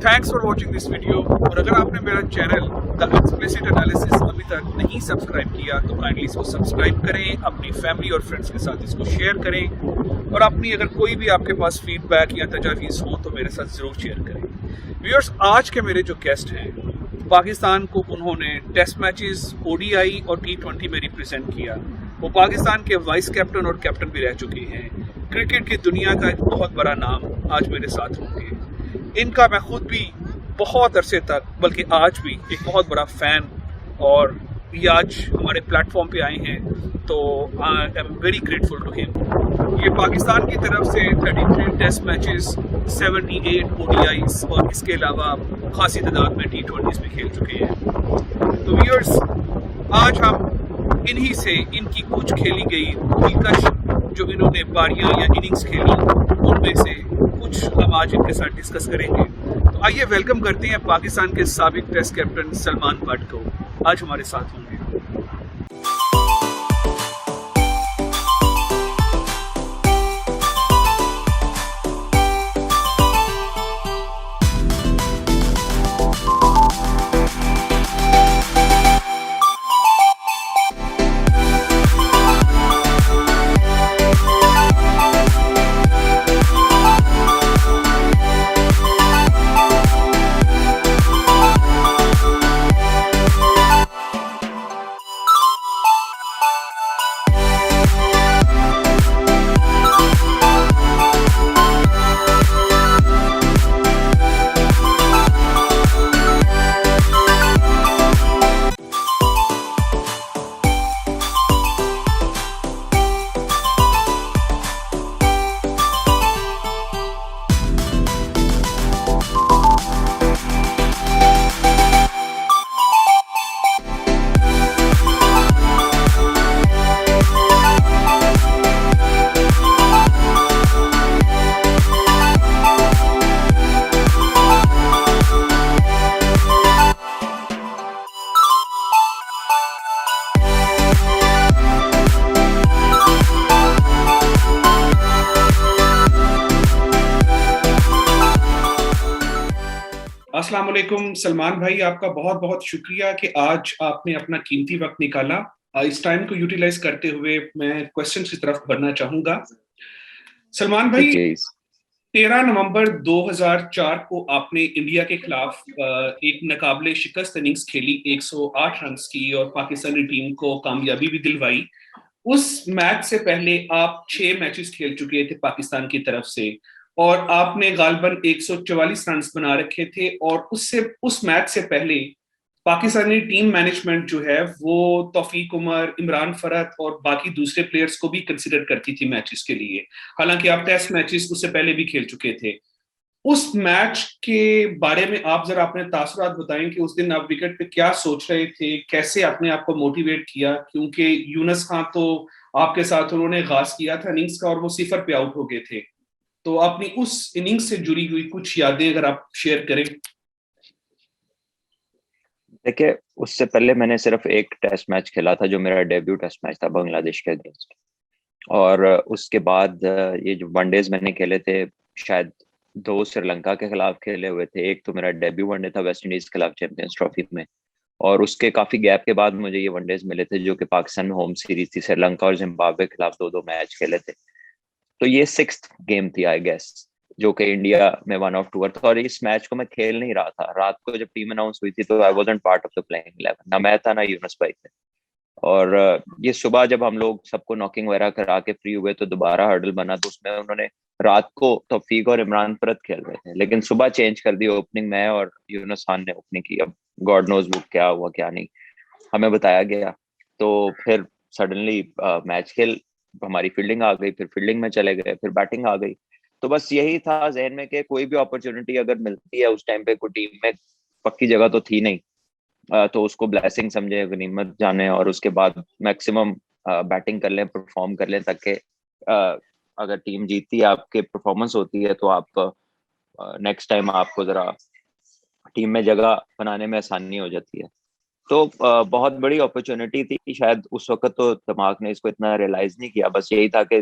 Thanks for watching this video. और अगर आपने मेरा चैनल द एक्सप्लिसिट एनालिसिस अभी तक नहीं सब्सक्राइब किया तो काइंडली इसको सब्सक्राइब करें, अपनी फैमिली और फ्रेंड्स के साथ इसको शेयर करें और अपनी अगर कोई भी आपके पास फीडबैक या तजावीज़ हो तो मेरे साथ ज़रूर शेयर करें। व्यूअर्स, आज के मेरे जो गेस्ट हैं, पाकिस्तान को उन्होंने टेस्ट मैचेस, ओडीआई और T20 में रिप्रेजेंट किया। वो पाकिस्तान के वाइस कैप्टन और कैप्टन भी रह चुके हैं। क्रिकेट की दुनिया का एक बहुत बड़ा नाम आज मेरे साथ होंगे। इनका मैं खुद भी बहुत अरसे तक, बल्कि आज भी एक बहुत बड़ा फ़ैन, और ये आज हमारे प्लेटफॉर्म पे आए हैं तो I am very grateful to him. ये पाकिस्तान की तरफ से 33 टेस्ट मैचेस, 78 ओडीआईज और इसके अलावा खासी तादाद में T20s भी खेल चुके हैं। तो व्यूअर्स, आज हम इन्हीं से इनकी कुछ खेली गई दिलकश जो इन्होंने पारियां या इनिंग्स खेली उनमें से कुछ हम आज इनके साथ डिस्कस करेंगे। तो आइए वेलकम करते हैं पाकिस्तान के साबिक टेस्ट कैप्टन सलमान बट को। आज हमारे साथ होंगे। अस्सलाम वालेकुम सलमान भाई, आपका बहुत बहुत शुक्रिया कि आज आपने अपना कीमती वक्त निकाला। इस टाइम को यूटिलाइज करते हुए मैं क्वेश्चन की तरफ बढ़ना चाहूंगा। सलमान भाई, 13 नवंबर 2004 को आपने इंडिया के खिलाफ एक नाकाबिले शिकस्त इनिंग्स खेली, 108 रन की, और पाकिस्तानी टीम को कामयाबी भी दिलवाई। उस मैच से पहले आप 6 मैचेस खेल चुके थे पाकिस्तान की तरफ से और आपने गालबन 144 रन बना रखे थे। और उस मैच से पहले पाकिस्तानी टीम मैनेजमेंट जो है वो तौफीक उमर, इमरान फरहत और बाकी दूसरे प्लेयर्स को भी कंसिडर करती थी मैचेस के लिए। हालांकि आप टेस्ट मैचेस उससे पहले भी खेल चुके थे। उस मैच के बारे में आप जरा अपने तासुरात बताएं कि उस दिन आप विकेट पे क्या सोच रहे थे, कैसे अपने आप को मोटिवेट किया, क्योंकि यूनुस खान तो आपके साथ उन्होंने गाज किया था इनिंग्स का और वो 0 पे आउट हो गए थे। तो अपनी उस इनिंग्स से जुड़ी हुई कुछ यादें अगर आप शेयर करें। देखिए, उससे पहले मैंने सिर्फ एक टेस्ट मैच खेला था जो मेरा डेब्यू टेस्ट मैच था बांग्लादेश के अगेंस्ट। और उसके बाद ये जो वनडेज मैंने खेले थे, शायद 2 श्रीलंका के खिलाफ खेले हुए थे। एक तो मेरा डेब्यू वनडे था वेस्ट इंडीज के खिलाफ चैंपियंस ट्रॉफी में, और उसके काफी गैप के बाद मुझे ये वनडेज मिले थे जो कि पाकिस्तान में होम सीरीज थी। श्रीलंका और जिम्बाब्वे के खिलाफ 2-2 मैच खेले थे। तो ये 6th गेम थी आई गेस, जो कि इंडिया में 1 ऑफ 2 था। और इस मैच को मैं खेल नहीं रहा था। रात को जब टीम अनाउंस हुई थी तो I wasn't part of the playing 11, ना मैं था ना यूनुस भाई थे। और ये सुबह जब हम लोग सबको नॉकिंग वगैरह करा के फ्री हुए तो दोबारा हर्डल बना, तो उसमें उन्होंने रात को तौफीक और इमरान फरहत खेल रहे थे, लेकिन सुबह चेंज कर दी। ओपनिंग मैं और यूनुस खान ने ओपनिंग की। अब गॉड नोज वो क्या हुआ क्या नहीं हमें बताया गया। तो फिर सडनली मैच खेल हमारी फील्डिंग आ गई, फिर फील्डिंग में चले गए, फिर बैटिंग आ गई। तो बस यही था जहन में कि कोई भी अपॉर्चुनिटी अगर मिलती है, उस टाइम पे कोई टीम में पक्की जगह तो थी नहीं, तो उसको ब्लेसिंग समझे, गनीमत जाने, और उसके बाद मैक्सिमम बैटिंग कर लें, परफॉर्म कर लें, ताकि अगर टीम जीतती है, आपके परफॉर्मेंस होती है, तो आप नेक्स्ट टाइम आपको जरा टीम में जगह बनाने में आसानी हो जाती है। तो बहुत बड़ी अपॉर्चुनिटी थी। शायद उस वक्त तो दिमाग ने इसको इतना रियलाइज नहीं किया, बस यही था कि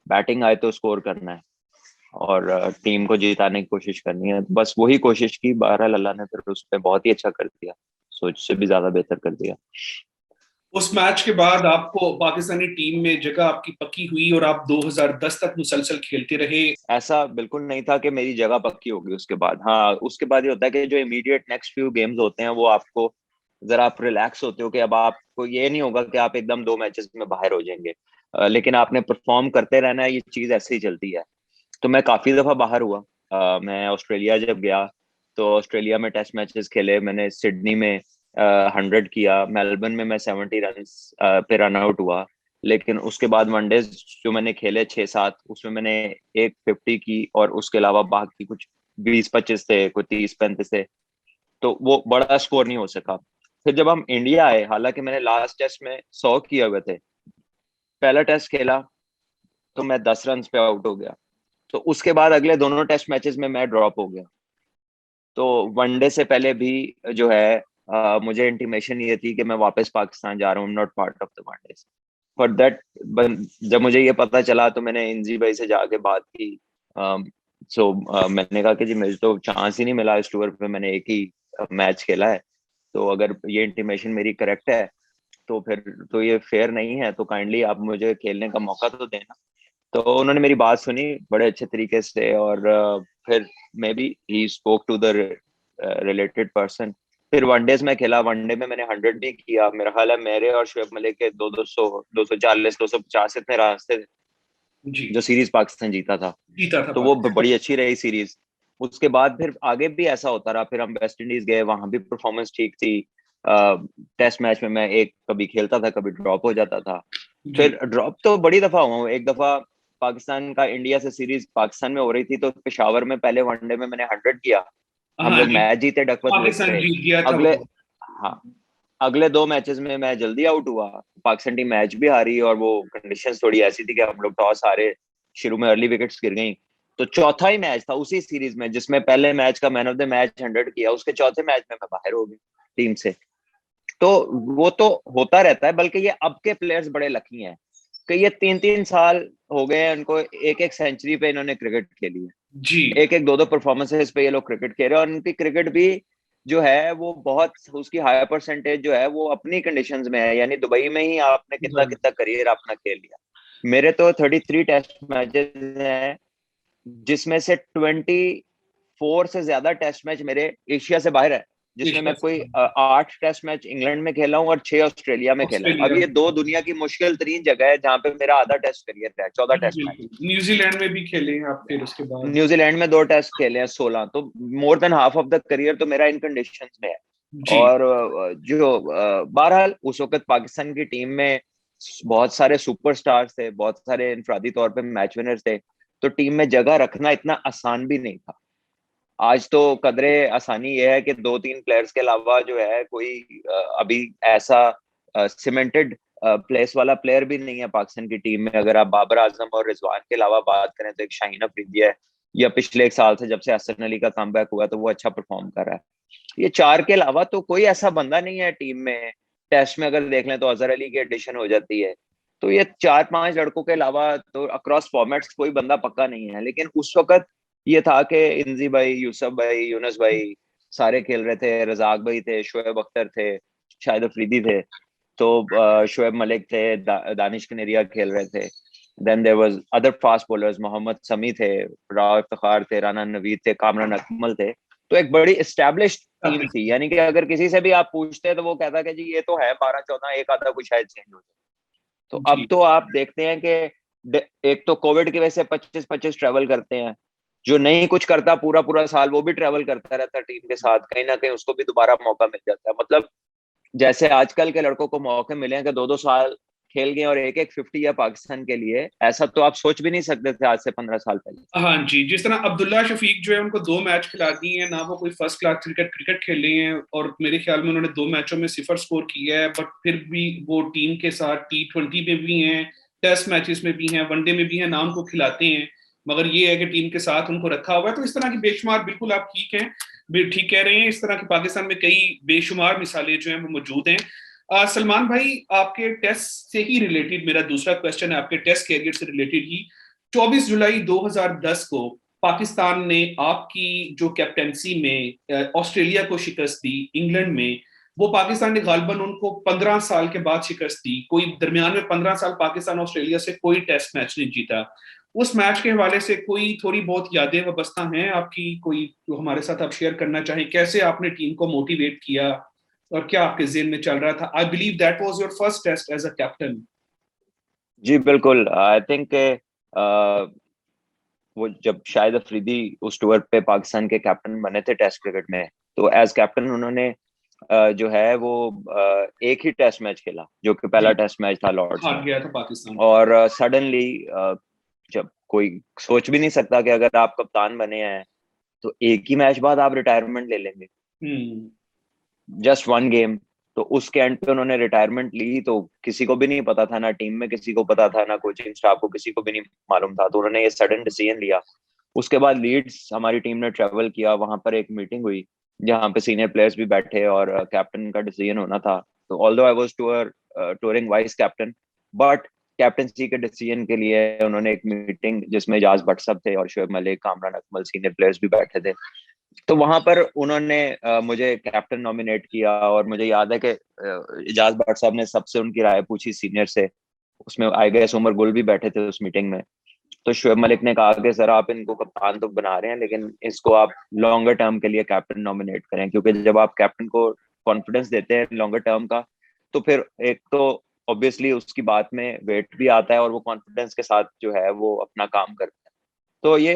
बैटिंग आए तो स्कोर करना है। और टीम को जिताने की कोशिश करनी है। बस वही कोशिश की, बहरहाल अल्लाह ने फिर उस पर बहुत ही अच्छा कर दिया, सोच से भी ज्यादा बेहतर कर दिया। उस मैच के बाद आपको पाकिस्तानी टीम में जगह आपकी पक्की हुई और आप 2010 तक मुसलसल खेलते रहे। ऐसा बिल्कुल नहीं था कि मेरी जगह पक्की होगी उसके बाद। हाँ, उसके बाद ये होता है कि जो इमीडिएट नेक्स्ट फ्यू गेम्स होते हैं वो आपको जरा आप रिलैक्स होते हो कि अब आपको ये नहीं होगा कि आप एकदम 2 मैचेस में बाहर हो जाएंगे। लेकिन आपने परफॉर्म करते रहना है, ये चीज ऐसे ही चलती है। तो मैं काफी दफा बाहर हुआ। मैं ऑस्ट्रेलिया जब गया तो ऑस्ट्रेलिया में टेस्ट मैचेस खेले मैंने। सिडनी में 100 किया, मेलबर्न में मैं 70 रन पे रन आउट हुआ। लेकिन उसके बाद वनडेज जो मैंने खेले 6-7, उसमें मैंने एक 50 की, और उसके अलावा बाकी कुछ 20-25 थे, कोई 30-35 थे। तो वो बड़ा स्कोर नहीं हो सका। फिर जब हम इंडिया आए, हालांकि मैंने लास्ट टेस्ट में 100 किए हुए थे, पहला टेस्ट खेला तो मैं 10 रन पे आउट हो गया। तो उसके बाद अगले दोनों टेस्ट मैचेस में मैं ड्रॉप हो गया। तो वनडे से पहले भी जो है मुझे इंटीमेशन ये थी कि मैं वापस पाकिस्तान जा रहा हूँ, not part of the one day. For that, जब मुझे ये पता चला तो मैंने इंजी भाई से जाके बात की। मैंने कहा कि जी मुझे तो चांस ही नहीं मिला इस टूर पे, मैंने एक ही मैच खेला है। तो अगर ये इंटीमेशन मेरी करेक्ट है तो फिर तो ये फेयर नहीं है, तो काइंडली आप मुझे खेलने का मौका तो देना। तो उन्होंने मेरी बात सुनी बड़े अच्छे तरीके से, और फिर may be he spoke to the related person. फिर वनडेज में खेला, वनडे में मैंने 100 भी किया। मेरा ख्याल है मेरे और शुएब मलिक के 200, 240, 250 इतने रन थे जी। जो सीरीज पाकिस्तान जीता था। जीता था तो वो बड़ी अच्छी रही सीरीज। उसके बाद फिर आगे भी ऐसा होता रहा। फिर हम वेस्ट इंडीज गए, वहां भी परफॉर्मेंस ठीक थी। टेस्ट मैच में मैं एक कभी खेलता था, कभी ड्रॉप हो जाता था। जी। फिर ड्रॉप तो बड़ी दफा हुआ हूँ। एक दफा पाकिस्तान का इंडिया से सीरीज पाकिस्तान में हो रही थी, तो पेशावर में पहले वनडे में मैंने 100 किया। हम हाँ लोग जी। मैच जीते डकवर्थ विक पाकिस्तान पे। जीत गया था अगले, वो। हाँ, अगले 2 मैचेस में मैं जल्दी आउट हुआ। पाकिस्तान टीम मैच भी हारी, और वो कंडीशंस थोड़ी ऐसी थी कि हम लोग टॉस हारे, शुरू में अर्ली विकेट्स गिर गई। तो चौथा ही मैच था उसी सीरीज में जिसमें पहले मैच का मैन ऑफ द मैच 100 किया, उसके चौथे मैच में मैं बाहर हो गया टीम से। तो वो तो होता रहता है। बल्कि ये अब के प्लेयर्स बड़े लकी हैं कि ये 3-3 साल हो गए हैं उनको, एक एक सेंचुरी पे इन्होंने क्रिकेट खेली जी। है, एक एक दो दो परफॉर्मेंसेस पे ये लोग क्रिकेट खेल रहे हैं। और उनकी क्रिकेट भी जो है वो बहुत, उसकी हायर परसेंटेज जो है वो अपनी कंडीशंस में है। यानी दुबई में ही आपने कितना कितना करियर अपना खेल लिया। मेरे तो 33 टेस्ट मैचेस हैं, जिसमें से 24 से ज्यादा टेस्ट मैच मेरे एशिया से बाहर है। जिसमें एशिया मैं कोई से 8 टेस्ट मैच इंग्लैंड में खेला हूँ और 6 ऑस्ट्रेलिया में खेला हूँ। अब ऑस्ट्रेलिया ये में। दो दुनिया की मुश्किल तरीन जगह है जहाँ पे मेरा आधा टेस्ट करियर है, 14 टेस्ट मैच। बिल्कुल, न्यूजीलैंड में भी खेले हैं आप फिर उसके बाद। न्यूजीलैंड में 2 टेस्ट खेले हैं, 16। तो more than half of the career तो मेरा इन कंडीशंस में है। जी। और बहरहाल उस वक्त पाकिस्तान की टीम में बहुत सारे सुपरस्टार्स थे, बहुत सारे इनफरादी तौर पे मैच विनर्स थे। तो टीम में जगह रखना इतना आसान भी नहीं था। आज तो कदरे आसानी ये है कि 2-3 प्लेयर्स के अलावा जो है कोई अभी ऐसा सीमेंटेड प्लेस वाला प्लेयर भी नहीं है पाकिस्तान की टीम में। अगर आप बाबर आजम और रिजवान के अलावा बात करें तो एक शाहीन अफरीदी है, या पिछले 1 साल से जब से हसन अली का कमबैक हुआ तो वो अच्छा परफॉर्म कर रहा है। ये 4 के अलावा तो कोई ऐसा बंदा नहीं है टीम में। टेस्ट में अगर देख लें तो अजहर अली की एडिशन हो जाती है। तो ये 4-5 लड़कों के अलावा तो अक्रॉस फॉर्मेट्स कोई बंदा पक्का नहीं है। लेकिन उस वक्त ये था कि इंजी भाई, यूसुफ भाई, यूनुस भाई सारे खेल रहे थे, रजाक भाई थे, शोएब अख्तर थे, शाहिद अफरीदी थे। तो शोएब मलिक थे, दानिश कनेरिया खेल रहे थे। Then there was other fast bowlers, Mohammad Sami थे, राव इफ्तिखार थे, राना नवीद थे, कामरान अकमल थे। तो एक बड़ी एस्टेब्लिश्ड टीम थी। यानी कि अगर किसी से भी आप पूछते तो वो कहता कि जी ये तो है 12-14, एक आधा कुछ शायद चेंज हो जाए। तो अब जी। तो आप देखते हैं कि एक तो कोविड की वजह से 25-25 ट्रेवल करते हैं। जो नहीं कुछ करता पूरा पूरा साल वो भी ट्रेवल करता रहता है टीम के साथ, कहीं ना कहीं उसको भी दोबारा मौका मिल जाता है। मतलब जैसे आजकल के लड़कों को मौके मिले हैं कि 2-2 साल खेल गए और एक एक 50 है पाकिस्तान के लिए, ऐसा तो आप सोच भी नहीं सकते थे आज से 15 साल पहले। हाँ जी, जिस तरह अब्दुल्ला शफीक जो है उनको 2 मैच खिला दिए हैं ना, वो कोई फर्स्ट क्लास क्रिकेट क्रिकेट खेल रहे हैं और मेरे ख्याल में उन्होंने 2 मैचों में 0 स्कोर किया है, बट फिर भी वो टीम के साथ T20 में भी हैं, टेस्ट मैचेस में भी हैं, वनडे में भी हैं, नाम को खिलाते हैं। मगर ये है कि टीम के साथ उनको रखा हुआ है। तो इस तरह की बेशुमार, बिल्कुल आप ठीक हैं, ठीक कह रहे हैं, इस तरह की पाकिस्तान में कई बेशुमार मिसालें जो हैं वो मौजूद हैं। सलमान भाई, आपके टेस्ट से ही रिलेटेड मेरा दूसरा क्वेश्चन है, आपके टेस्ट कैरियर से रिलेटेड ही। 24 जुलाई 2010 को पाकिस्तान ने आपकी जो कैप्टेंसी में ऑस्ट्रेलिया को शिकस्त दी इंग्लैंड में, वो पाकिस्तान ने गालिबन उनको 15 साल के बाद शिकस्त दी। कोई दरमियान में 15 साल पाकिस्तान ऑस्ट्रेलिया से कोई टेस्ट मैच नहीं जीता। उस मैच के हवाले से कोई थोड़ी बहुत यादें वाबस्ता हैं आपकी, कोई जो हमारे साथ आप शेयर करना चाहें? कैसे आपने टीम को मोटिवेट किया और क्या आपके ज़हन में चल रहा था? I believe that was your first test as a captain. जी बिल्कुल, आई थिंक वो जब शाहिद अफरीदी उस टूर पे पाकिस्तान के कैप्टन बने थे टेस्ट क्रिकेट में, तो एज कैप्टन उन्होंने जो है वो एक ही टेस्ट मैच खेला, जो कि पहला टेस्ट मैच था लॉर्ड्स हार में। गया था पाकिस्तान। और सडनली जब कोई सोच भी नहीं सकता कि अगर आप कप्तान बने हैं तो एक ही मैच बाद आप रिटायरमेंट ले लेंगे, जस्ट वन गेम। तो उसके एंड पे उन्होंने रिटायरमेंट ली, तो किसी को भी नहीं पता था, ना टीम में किसी को पता था, ना कोचिंग स्टाफ को किसी को भी नहीं मालूम था। तो उन्होंने ये सडन डिसीजन लिया। उसके बाद लीड्स हमारी टीम ने ट्रेवल किया, वहां पर एक मीटिंग हुई जहाँ पे सीनियर प्लेयर्स भी बैठे और कैप्टन का डिसीजन होना था। तो although I was touring vice captain, but captaincy के डिसीजन के लिए उन्होंने एक मीटिंग जिसमें इजाज भट्ट साहब थे और शोएब मलिक, कामरान अकमल, सीनियर प्लेयर्स भी बैठे थे। तो वहां पर उन्होंने मुझे कैप्टन नॉमिनेट किया। और मुझे याद है कि इजाज भट्ट साहब ने सबसे उनकी राय पूछी सीनियर से। उसमें आई गेस उमर गुल भी बैठे थे उस मीटिंग में। तो शोएब मलिक ने कहा कि सर आप इनको कप्तान तो बना रहे हैं, लेकिन इसको आप लॉन्गर टर्म के लिए कैप्टन नॉमिनेट करें, क्योंकि जब आप कैप्टन को कॉन्फिडेंस देते हैं लॉन्गर टर्म का, तो फिर एक तो ऑब्वियसली उसकी बात में वेट भी आता है और वो कॉन्फिडेंस के साथ जो है वो अपना काम करता है। तो ये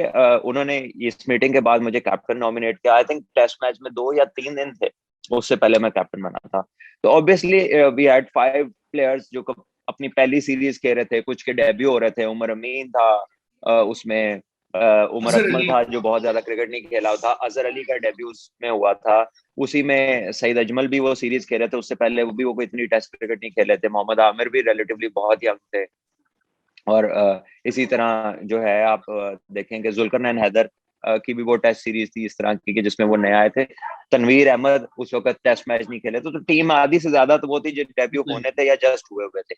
उन्होंने इस मीटिंग के बाद मुझे कैप्टन नॉमिनेट किया। आई थिंक टेस्ट मैच में 2 या 3 दिन थे, उससे पहले मैं कैप्टन बना था। तो ऑब्वियसली वी हैड 5 प्लेयर्स जो अपनी पहली सीरीज खेल रहे थे, कुछ के डेब्यू हो रहे थे। उमर अमीन था उसमें, उमर अकमल था जो बहुत ज्यादा क्रिकेट नहीं खेला था, अजहर अली का डेब्यू उसमें हुआ था, उसी में सईद अजमल भी वो सीरीज खेल रहे थे, उससे पहले वो कोई इतनी टेस्ट क्रिकेट नहीं खेले थे, मोहम्मद आमिर भी रिलेटिवली बहुत यंग थे। और इसी तरह जो है आप देखेंगे जुल्करनैन हैदर की भी वो टेस्ट सीरीज थी इस तरह की जिसमें वो नए आए थे। तनवीर अहमद उस वक्त टेस्ट मैच नहीं खेले, तो टीम आधी से ज्यादा तो वो थी जो डेब्यू होने थे या जस्ट हुए हुए थे।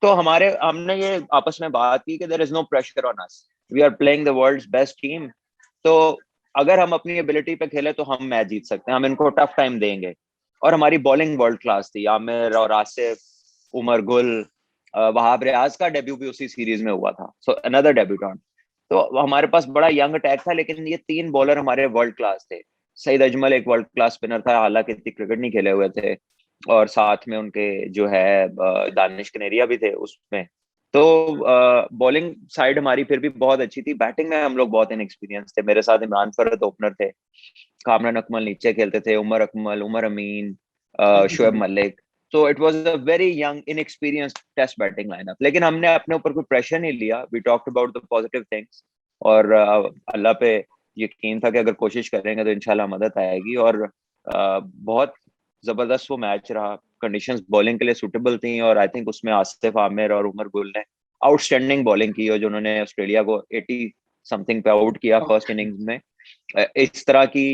तो हमने ये आपस में बात की कि there is no pressure on us, we are playing the world's best team. तो अगर हम अपनी एबिलिटी पे खेले तो हम मैच जीत सकते हैं, हम इनको टफ टाइम देंगे। और हमारी बॉलिंग वर्ल्ड क्लास थी, आमिर और आसिफ, उमर गुल, वहाब रियाज का डेब्यू भी उसी सीरीज में हुआ था, सो अनदर डेब्यूटेंट। तो हमारे पास बड़ा यंग अटैक था, लेकिन ये 3 बॉलर हमारे वर्ल्ड क्लास थे। सईद अजमल एक वर्ल्ड क्लास स्पिनर था, हालांकि इतनी क्रिकेट नहीं खेले हुए थे, और साथ में उनके जो है दानिश कनेरिया भी थे उसमें। तो बॉलिंग साइड हमारी फिर भी बहुत अच्छी थी। बैटिंग में हम लोग बहुत इनएक्सपीरियंस थे। मेरे साथ इमरान फरद ओपनर थे, कामरान अकमल नीचे खेलते थे, उमर अकमल, उमर अमीन, Shoaib Malik. So it was a very young, inexperienced test batting lineup. लेकिन हमने अपने ऊपर कोई प्रेशर नहीं लिया। We talked about the positive things और अल्लाह पे यकीन था कि अगर कोशिश करेंगे तो इंशाल्लाह मदद आएगी। और बहुत जबरदस्त वो मैच रहा। कंडीशंस बॉलिंग के लिए सूटेबल थी और आई थिंक उसमें आसिफ, आमिर और उमर गुल ने आउटस्टैंडिंग बॉलिंग की, और जिन्होंने ऑस्ट्रेलिया को 80 समथिंग पे आउट किया फर्स्ट इनिंग्स में। इस तरह की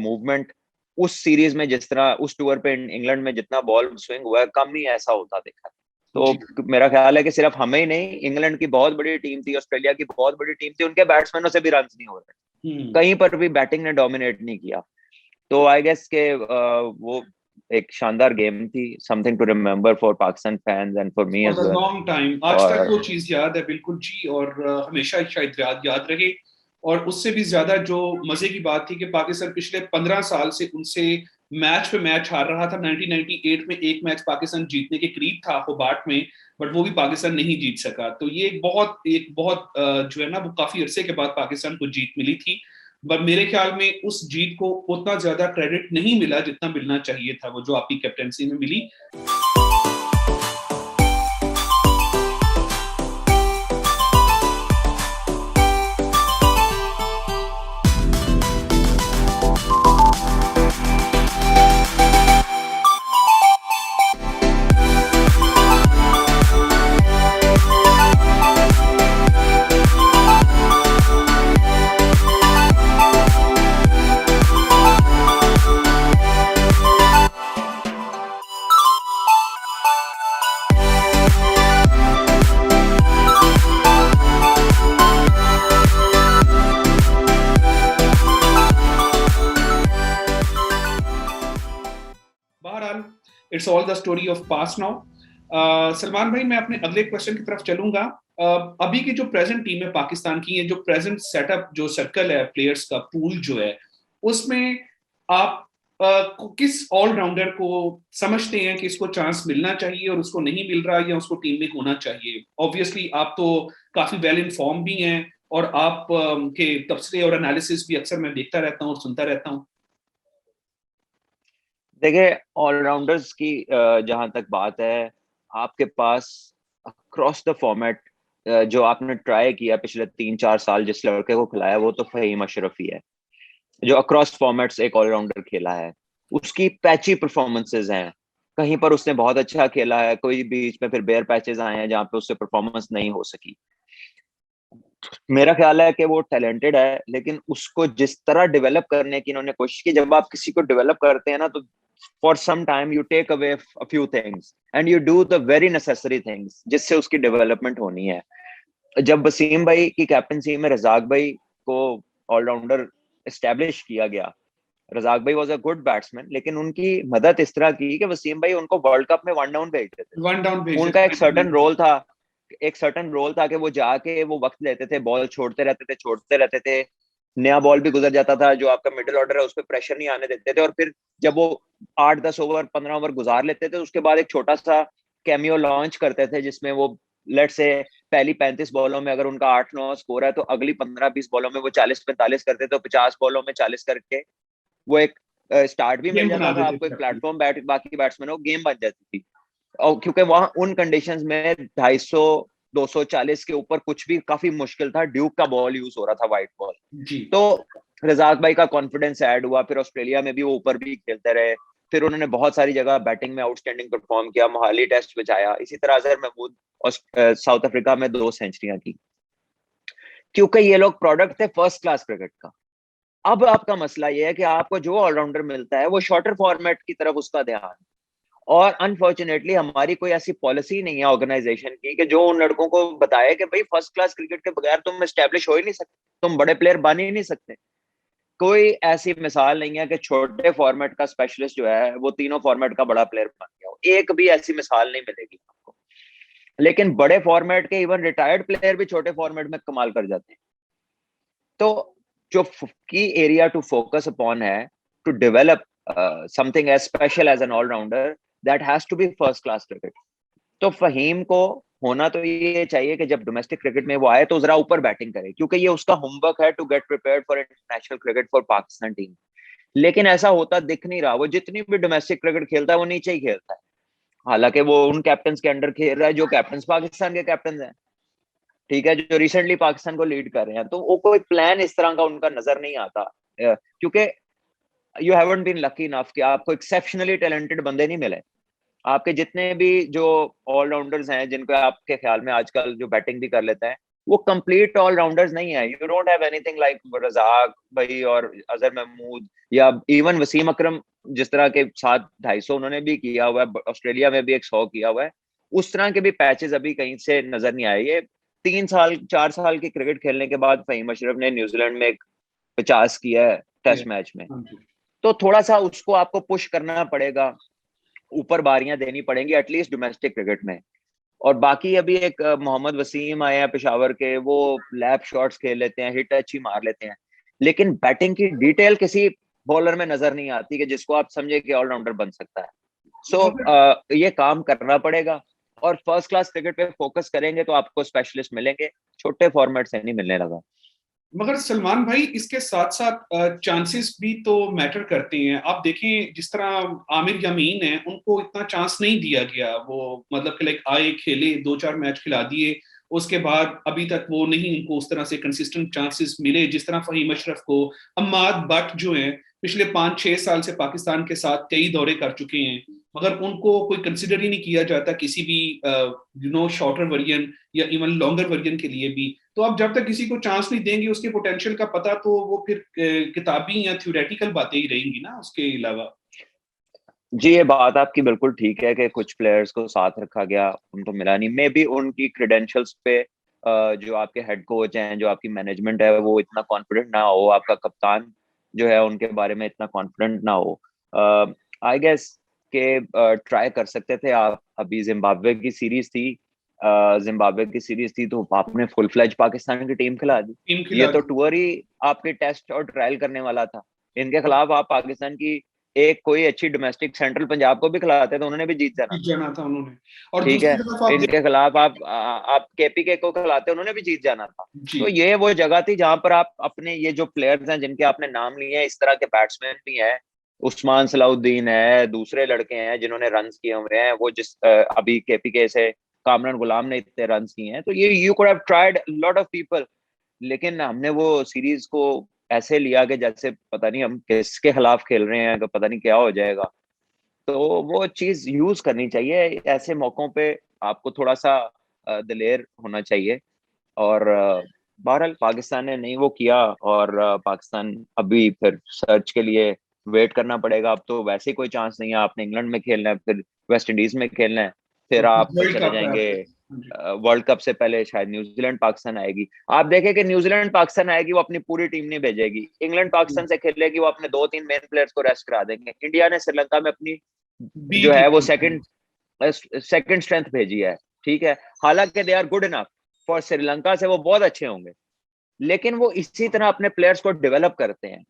मूवमेंट उस सीरीज में, जिस तरह उस टूर पे इंग्लैंड में जितना बॉल स्विंग हुआ है, कम ही ऐसा होता देखा। तो मेरा ख्याल है कि सिर्फ हमें ही नहीं, इंग्लैंड की बहुत बड़ी टीम थी, ऑस्ट्रेलिया की बहुत बड़ी टीम थी, उनके बैट्समैनों से भी रन नहीं हो रहे, कहीं पर भी बैटिंग ने डोमिनेट नहीं किया। तो आई गेस के वो एक शानदार गेम थी, something to remember for Pakistan fans and for me as well. Long time आज तक वो चीज याद है बिल्कुल जी, और हमेशा शायद याद रहे। और उससे भी ज्यादा जो मजे की बात थी कि पाकिस्तान पिछले 15 साल से उनसे मैच पे मैच हार रहा था। 1998 में एक मैच पाकिस्तान जीतने के करीब था होबार्ट में, बट वो भी पाकिस्तान नहीं जीत सका। तो ये एक बहुत जो है ना, वो काफी अरसे के बाद पाकिस्तान को जीत मिली थी। बट मेरे ख्याल में उस जीत को उतना ज्यादा क्रेडिट नहीं मिला जितना मिलना चाहिए था, वो जो आपकी कैप्टेंसी में मिली। It's all the story of past now. Salman भाई, मैं अपने अगले क्वेश्चन की तरफ चलूंगा। अभी की जो प्रेजेंट टीम है पाकिस्तान की, ये जो प्रेजेंट सेटअप, जो सर्कल है प्लेयर्स का, पूल जो है, उसमें आप किस ऑलराउंडर को समझते हैं कि इसको चांस मिलना चाहिए और उसको नहीं मिल रहा, या उसको टीम में होना चाहिए? ऑब्वियसली आप तो काफी वेल इन्फॉर्म भी हैं, और आप के तबसरे और एनालिसिस भी अक्सर मैं देखता रहता हूँ और सुनता रहता हूँ। देखिए, ऑलराउंडर्स की जहां तक बात है, आपके पास अक्रॉस द फॉर्मेट जो आपने ट्राई किया पिछले 3-4 साल, जिस लड़के को खिलाया वो तो फहीम अशरफ ही है, जो अक्रॉस फॉर्मेट्स एक ऑलराउंडर खेला है। उसकी पैची परफॉर्मेंसेज हैं, कहीं पर उसने बहुत अच्छा खेला है, कोई बीच में फिर बेयर पैचेस आए हैं जहाँ पे उससे परफॉर्मेंस नहीं हो सकी। मेरा ख्याल है कि वो टैलेंटेड है, लेकिन उसको जिस तरह डेवलप करने की इन्होंने कोशिश की, जब आप किसी को डेवलप करते हैं ना, तो for some time you take away a few things and you do the very necessary things जिससे उसकी डेवलपमेंट होनी है। जब वसीम भाई की कैप्टनसी में रजाक भाई को ऑलराउंडर एस्टेब्लिश किया गया, रजाक भाई वॉज अ गुड बैट्समैन, लेकिन उनकी मदद इस तरह की कि वसीम भाई उनको वर्ल्ड कप में वन डाउन भेज देते वन डाउन थे। भेज उनका देते एक हैं। सर्टन रोल था, एक सर्टन रोल था कि वो जाके वो वक्त लेते थे, बॉल छोड़ते रहते थे। नया बॉल भी गुजर जाता था, जो आपका मिडिल ऑर्डर है उस पर प्रेशर नहीं आने देते थे, और फिर जब वो 8-10 ओवर 15 ओवर गुजार लेते थे, उसके बाद एक छोटा सा कैमियो लॉन्च करते थे, जिसमें वो लेट से पहली 35 बॉलों में अगर उनका 8-9 स्कोर है, तो अगली 15-20 बॉलों में वो 40-45 करते थे, तो 50 बॉलों में 40 करके वो एक स्टार्ट भी मिल गेम बना जाता था देते आपको, थे एक अपनी। प्लेटफॉर्म बाकी बैट्समैनों को गेम बन जाती थी। और क्योंकि वहां उन कंडीशंस में 250-240 के ऊपर कुछ भी काफी मुश्किल था, ड्यूक का बॉल यूज हो रहा था, व्हाइट बॉल। जी। तो रजाक भाई का कॉन्फिडेंस ऐड हुआ, फिर ऑस्ट्रेलिया में भी वो ऊपर भी खेलते रहे, फिर उन्होंने बहुत सारी जगह बैटिंग में आउटस्टैंडिंग परफॉर्म किया, मोहाली टेस्ट बचाया, इसी तरह अजहर महमूद साउथ अफ्रीका में 2 सेंचुरियां की, क्योंकि ये लोग प्रोडक्ट थे फर्स्ट क्लास क्रिकेट का। अब आपका मसला ये है कि आपको जो ऑलराउंडर मिलता है वो शॉर्टर फॉर्मेट की तरफ उसका ध्यान, और अनफॉर्चुनेटली हमारी कोई ऐसी पॉलिसी नहीं है ऑर्गेनाइजेशन की कि जो उन लड़कों को बताए कि भाई फर्स्ट क्लास क्रिकेट के बगैर तुम एस्टेब्लिश हो ही नहीं सकते, तुम बड़े प्लेयर बन ही नहीं सकते। कोई ऐसी मिसाल नहीं है कि छोटे फॉर्मेट का स्पेशलिस्ट जो है वो तीनों फॉर्मेट का बड़ा प्लेयर बन गया हो, एक भी ऐसी मिसाल नहीं मिलेगी आपको। लेकिन बड़े फॉर्मेट के इवन रिटायर्ड प्लेयर भी छोटे फॉर्मेट में कमाल कर जाते हैं। तो जो की एरिया टू फोकस अपॉन है, to develop something as special as an allrounder, that has to be first class cricket. तो फहीम को होना तो ये चाहिए कि जब डोमेस्टिक क्रिकेट में वो आए तो जरा ऊपर बैटिंग करे, क्योंकि ये उसका होमवर्क है to get prepared for international cricket for Pakistan team. लेकिन ऐसा होता दिख नहीं रहा, वो जितनी भी डोमेस्टिक क्रिकेट खेलता है वो नीचे ही खेलता है, हालांकि वो उन कैप्टन के अंडर खेल रहा है जो कैप्टन पाकिस्तान के कैप्टन हैं, ठीक है, जो रिसेंटली पाकिस्तान को लीड कर रहे हैं। तो वो कोई प्लान इस तरह का उनका नजर नहीं आता, क्योंकि you haven't been lucky enough कि आपको एक्सेप्शनली टैलेंटेड बंदे नहीं मिले। आपके जितने भी जो ऑलराउंडर्स हैं जिनको आपके ख्याल में आजकल जो बैटिंग भी कर लेते हैं, वो कंप्लीट ऑलराउंडर्स नहीं है। You don't have anything like Razzaq भाई और अजहर महमूद, या इवन वसीम अकरम, जिस तरह के साथ 250 उन्होंने भी किया हुआ है, ऑस्ट्रेलिया में भी 100 किया हुआ है, उस तरह के भी पैचेस अभी कहीं से नजर नहीं आए। ये 3 साल 4 साल की क्रिकेट खेलने के बाद फहीम अशरफ ने न्यूजीलैंड में एक 50 किया है टेस्ट मैच में, हाँ जी। तो थोड़ा सा उसको आपको पुश करना पड़ेगा, ऊपर बारियां देनी पड़ेंगी एटलीस्ट डोमेस्टिक क्रिकेट में। और बाकी अभी एक मोहम्मद वसीम आए हैं पेशावर के, वो लैप शॉट्स खेल लेते हैं, हिट अच्छी मार लेते हैं, लेकिन बैटिंग की डिटेल किसी बॉलर में नजर नहीं आती कि जिसको आप समझे कि ऑलराउंडर बन सकता है। मगर ये काम करना पड़ेगा, और फर्स्ट क्लास क्रिकेट पे फोकस करेंगे तो आपको स्पेशलिस्ट मिलेंगे, छोटे फॉर्मेट से नहीं मिलने लगा। मगर सलमान भाई, इसके साथ साथ चांसेस भी तो मैटर करते हैं। आप देखें, जिस तरह आमिर यामीन है, उनको इतना चांस नहीं दिया गया। वो मतलब कि लाइक आए, खेले, 2-4 मैच खिला दिए, उसके बाद अभी तक वो नहीं, उनको उस तरह से कंसिस्टेंट चांसेस मिले जिस तरह फहीम अशरफ को। अम्माद बट जो हैं, पिछले 5-6 साल से पाकिस्तान के साथ कई दौरे कर चुके हैं, मगर उनको कोई कंसिडर ही नहीं किया जाता किसी भी शॉर्टर वर्जन या इवन लॉन्गर वर्जन के लिए भी। तो आप जब तक किसी को चांस नहीं देंगे उसके पोटेंशियल का पता, तो वो फिर किताबी या थ्योरेटिकल बातें ही रहेंगी ना उसके अलावा। जी, ये बात आपकी बिल्कुल ठीक है कि कुछ प्लेयर्स को साथ रखा गया, उनको मिला नहीं। मे बी उनकी क्रेडेंशियल्स पे जो आपके हेड कोच हैं, जो आपकी मैनेजमेंट है, वो इतना कॉन्फिडेंट ना हो, आपका कप्तान जो है उनके बारे में इतना कॉन्फिडेंट ना हो। आई गेस के ट्राई कर सकते थे आप। अभी जिम्बाब्वे की सीरीज थी, तो आपने फुल फ्लैज पाकिस्तान की टीम खिला दी। टीम ये खिला तो दी। टूर ही आपके टेस्ट और ट्रायल करने वाला था। इनके खिलाफ आप पाकिस्तान की एक कोई अच्छी डोमेस्टिक सेंट्रल पंजाब को भी खिलाते तो उन्होंने भी जीत जाना। जीत जाना था उन्होंने। और ठीक है, दूसरी तरफ आप इनके खिलाफ आप केपीके को खिलाते उन्होंने भी जीत जाना था। जी तो ये वो जगह थी जहां पर आप अपने ये जो प्लेयर्स हैं जिनके आपने नाम लिए हैं, इस तरह के बैट्समैन भी हैं, उस्मान सलाउद्दीन है, दूसरे लड़के हैं जिन्होंने रन किए हुए हैं, वो अभी केपीके से कामरान गुलाम ने इतने रन किए हैं। तो ये you could have tried lot of people, लेकिन हमने वो सीरीज को ऐसे लिया कि जैसे पता नहीं हम किसके खिलाफ खेल रहे हैं, कि पता नहीं क्या हो जाएगा। तो वो चीज यूज करनी चाहिए ऐसे मौकों पे। आपको थोड़ा सा दिलेर होना चाहिए। और बहरहाल पाकिस्तान ने नहीं वो किया, और पाकिस्तान अभी फिर सर्च के लिए वेट करना पड़ेगा। अब तो वैसे ही कोई चांस नहीं है, आपने इंग्लैंड में खेलना है, फिर वेस्ट इंडीज में खेलना है, फिर आप वर्ल्ड चले कप है जाएंगे आपके। हाँ जी। वर्ल्ड कप से पहले शायद न्यूजीलैंड पाकिस्तान आएगी। आप देखें कि न्यूजीलैंड पाकिस्तान आएगी, वो अपनी पूरी टीम नहीं भेजेगी। इंग्लैंड पाकिस्तान से खेलेगी, वो अपने 2-3 मेन प्लेयर्स को रेस्ट करा देंगे। इंडिया ने श्रीलंका में अपनी बी जो है वो टीम। सेकंड स्ट्रेंथ भेजी है। ठीक है, हालांकि they are good enough for Sri Lanka, से वो बहुत अच्छे होंगे, लेकिन वो इसी तरह अपने प्लेयर्स को डेवलप करते हैं।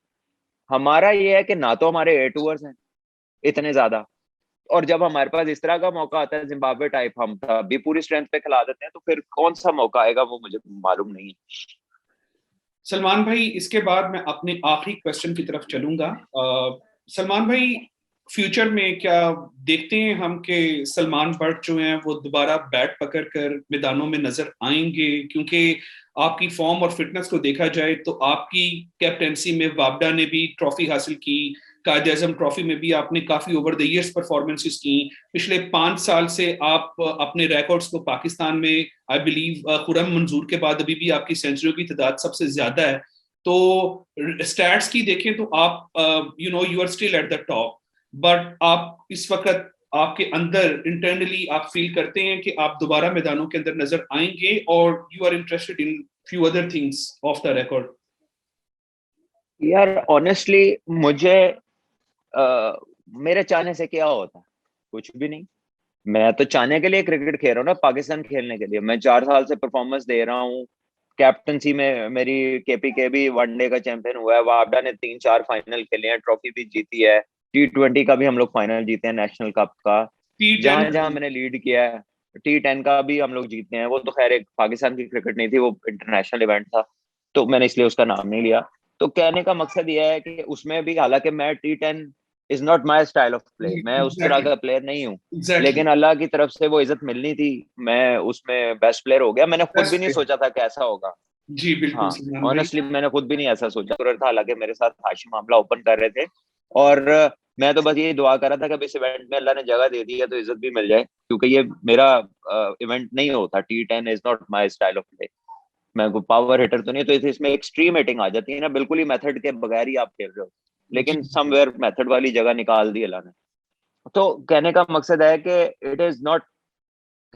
हमारा ये है कि ना तो हमारे ए टूअर्स हैं इतने ज्यादा, और जब हमारे पास इस तरह का मौका आता है जिम्बाब्वे टाइप, हम तभी पूरी स्ट्रेंथ पे खिला देते हैं। तो फिर कौन सा मौका आएगा वो मुझे मालूम नहीं है। सलमान भाई, इसके बाद मैं अपने आखिरी क्वेश्चन की तरफ चलूंगा। सलमान भाई, फ्यूचर में क्या देखते हैं हम कि सलमान बट जो हैं वो दोबारा बैट पकड़कर मैदानों में नजर आएंगे? क्योंकि आपकी फॉर्म और फिटनेस को देखा जाए तो आपकी कैप्टेंसी में वाबडा ने भी ट्रॉफी हासिल की, कायद आजम ट्रॉफी में भी आपने काफी ओवर द इयर्स परफॉर्मेंसेस की। पिछले 5 साल से आप अपने रिकॉर्ड्स को पाकिस्तान में, आई बिलीव खुरम मंजूर के बाद अभी भी आपकी सेंचुरियों की तादाद सबसे ज्यादा है। तो स्टैट्स की देखें तो आप you are still at the top, but आप इस वक्त आपके अंदर इंटरनली आप फील करते हैं कि आप दोबारा मैदानों के अंदर नजर आएंगे, और you are interested in few other things off the record? यार ऑनेस्टली मुझे मेरे चाहने से क्या होता है, कुछ भी नहीं। मैं तो चाहने के लिए क्रिकेट खेल रहा हूँ ना, पाकिस्तान खेलने के लिए। मैं 4 साल से परफॉर्मेंस दे रहा हूँ। कैप्टनसी में मेरी केपीके भी वनडे का चैंपियन हुआ है, वाबडा ने 3-4 फाइनल खेले हैं, ट्रॉफी भी जीती है। T20 का भी हम लोग फाइनल जीते हैं, नेशनल कप का। T10। जहां जहां मैंने लीड किया है, T10 का भी हम लोग जीते हैं। वो तो खैर एक पाकिस्तान की क्रिकेट नहीं थी, वो इंटरनेशनल इवेंट था, तो मैंने इसलिए उसका नाम नहीं लिया। तो कहने का मकसद यह है कि उसमें भी, हालांकि मैं T10 is not my style of play, मैं उस तरह एग्जैक्टली। का प्लेयर नहीं हूँ, एग्जैक्टली। लेकिन अल्लाह की तरफ से वो इज्जत मिलनी थी। मैं उसमें बेस्ट प्लेयर हो गया। मैंने खुद भी नहीं बेस्ट। सोचा था कि ऐसा होगा। जी बिल्कुल हाँ, सलमान भाई। ऑनेस्टली मैंने खुद भी नहीं ऐसा सोचा जरूरत था। हालांकि मेरे साथ हाशिम मामला ओपन कर रहे थे, और मैं तो बस यही दुआ कर रहा था कि इस इवेंट में अल्लाह ने जगह दे दी है तो इज्जत भी मिल जाए, क्योंकि ये मेरा इवेंट नहीं होता। T10 is not my style of play. मैं कोई पावर हिटर तो नहीं, तो इसमें एक्सट्रीम हिटिंग आ जाती है ना, बिल्कुल ही मेथड के बगैर ही आप खेल रहे हो। जी लेकिन समवेयर मेथड वाली जगह निकाल दी अल्लाह ने। तो कहने का मकसद है कि इट इज नॉट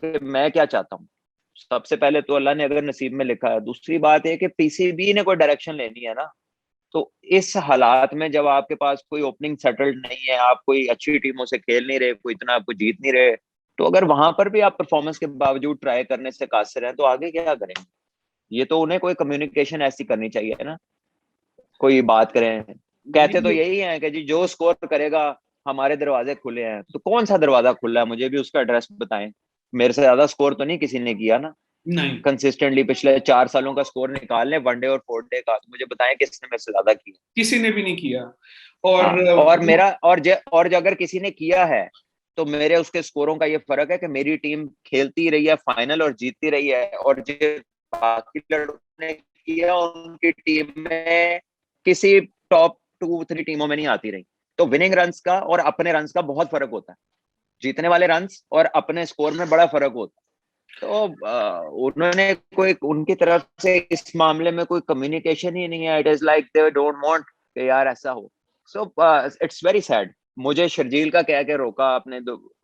कि मैं क्या चाहता हूँ। सबसे पहले तो अल्लाह ने अगर नसीब में लिखा है, दूसरी बात है कि पीसीबी ने कोई डायरेक्शन लेनी है ना। तो इस हालात में जब आपके पास कोई ओपनिंग सेटल्ड नहीं है, आप कोई अच्छी टीमों से खेल नहीं रहे, कोई इतना आपको जीत नहीं रहे, तो अगर वहां पर भी आप परफॉर्मेंस के बावजूद ट्राई करने से कासिर हैं, तो आगे क्या करेंगे? ये तो उन्हें कोई कम्युनिकेशन ऐसी करनी चाहिए ना, कोई बात करें। कहते तो ये- यही है कि जी जो स्कोर करेगा, हमारे दरवाजे खुले हैं। तो कौन सा दरवाजा खुला है, मुझे भी उसका एड्रेस बताएं। मेरे से ज्यादा स्कोर तो नहीं किसी ने किया ना नहीं, कंसिस्टेंटली। पिछले 4 सालों का स्कोर निकाल लें, वनडे और फोरडे का, तो मुझे बताएं किसने मेरे से ज्यादा किया। किसी ने भी नहीं किया। और हाँ, और मेरा और जो अगर किसी ने किया है, तो मेरे उसके स्कोरों का ये फर्क है कि मेरी टीम खेलती रही है फाइनल और जीतती रही है, और जो बाकी लड़कों ने किया उनकी टीम में किसी टॉप 2-3 टीमों में नहीं आती रही। तो विनिंग रन्स का और अपने रन्स का बहुत फर्क होता है। जीतने वाले रन्स और अपने स्कोर में बड़ा फर्क होता है। तो उन्होंने कोई उनकी तरफ से इस मामले में कोई कम्युनिकेशन ही नहीं है। It is like they don't want कि यार ऐसा हो। So it's very sad. मुझे शर्जील का कह के रोका आपने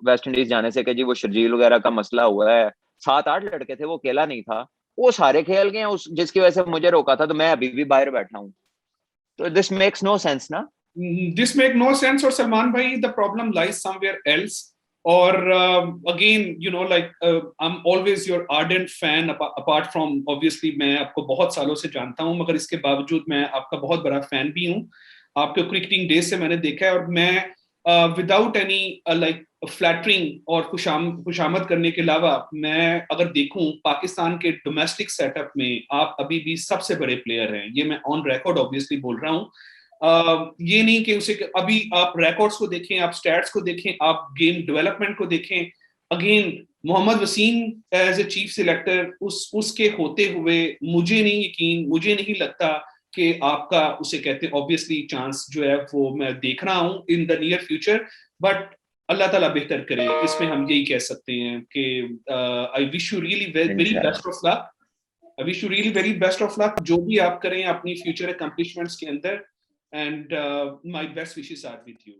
वेस्ट इंडीज जाने से, कि जी वो शर्जील वगैरह का मसला हुआ है। 7-8 लड़के थे, वो अकेला नहीं था। वो सारे खेल गए उस जिसकी वजह से मुझे रोका था, तो मैं अभी भी बाहर बैठा हूँ। तो दिस मेक्स नो सेंस ना। This make no sense. और सलमान भाई, the problem lies somewhere else. और again, you know, like I'm always your ardent fan. Apart from obviously मैं आपको बहुत सालों से जानता हूँ, मगर इसके बावजूद मैं आपका बहुत बड़ा फैन भी हूँ. आपके क्रिकेटिंग डेज से मैंने देखा है, और मैं विदाउट एनी लाइक फ्लैटरिंग और खुशामद करने के अलावा, मैं अगर देखूं पाकिस्तान के डोमेस्टिक सेटअप में आप अभी भी सबसे बड़े प्लेयर हैं. ये मैं ऑन रिकॉर्ड ऑब्वियसली बोल रहा हूँ. ये नहीं कि उसे अभी आप रिकॉर्ड्स को देखें, आप स्टैट्स को देखें, आप गेम डेवलपमेंट को देखें. Again Mohammad Wasim as a chief selector, उसके होते हुए मुझे नहीं लगता कि आपका उसे कहते हैं ऑब्वियसली चांस जो है वो मैं देख रहा हूं in the near future. But Allah ताला बेहतर करे, इसमें हम यही कह सकते हैं कि I wish you really very best of luck. I wish you really very best of luck, जो भी आप करें अपनी फ्यूचर अकम्पलिशमेंट्स के अंदर. And my best wishes are with you.